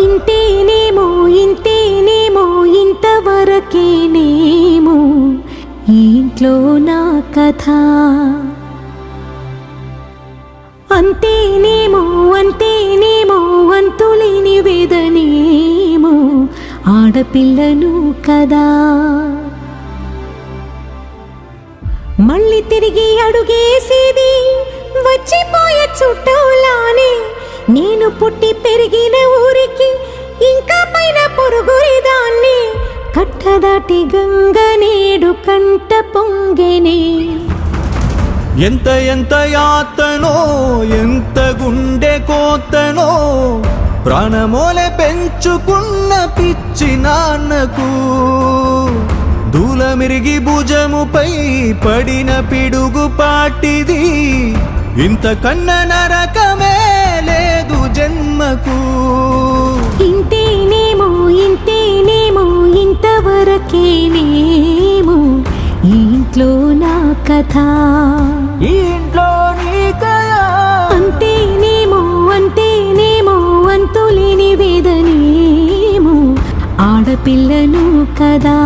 ఇంతేనేమో ఇంతేనేమో ఇంతవరకేనేమో ఈ ఇంట్లో నా కథ. అంతేనేమో అంతేనేమో అంతులేని వేదనేమో ఆడపిల్లను కదా. మళ్ళీ తిరిగి అడుగేసేది వచ్చిపోయే చుట్టూలానే. నేను పుట్టి పెరిగిన ఊరికి ఇంకా పైన పొరుగురిదాన్ని. కట్టదాటి గంగ నేడు కంట పొంగెనే. ఎంత ఎంత యాతనో ఎంత గుండె కోతనో ప్రాణమోలే పెంచుకున్న పిచ్చి నాన్నకు. దూలమిరిగి భుజముపై పడిన పిడుగు పాటిది. ఇంత కన్న నరకమే లేదు జన్మకు. ఇంతేనేమో ఇంతేనేమో ఇంతవరకేనేమో ఈ ఇంట్లో నా కథ. ఈ ఇంట్లో నీ కథ. అంతేనేమో అంతేనేమో అంతులేని వేదనేమో ఆడపిల్లను కదా.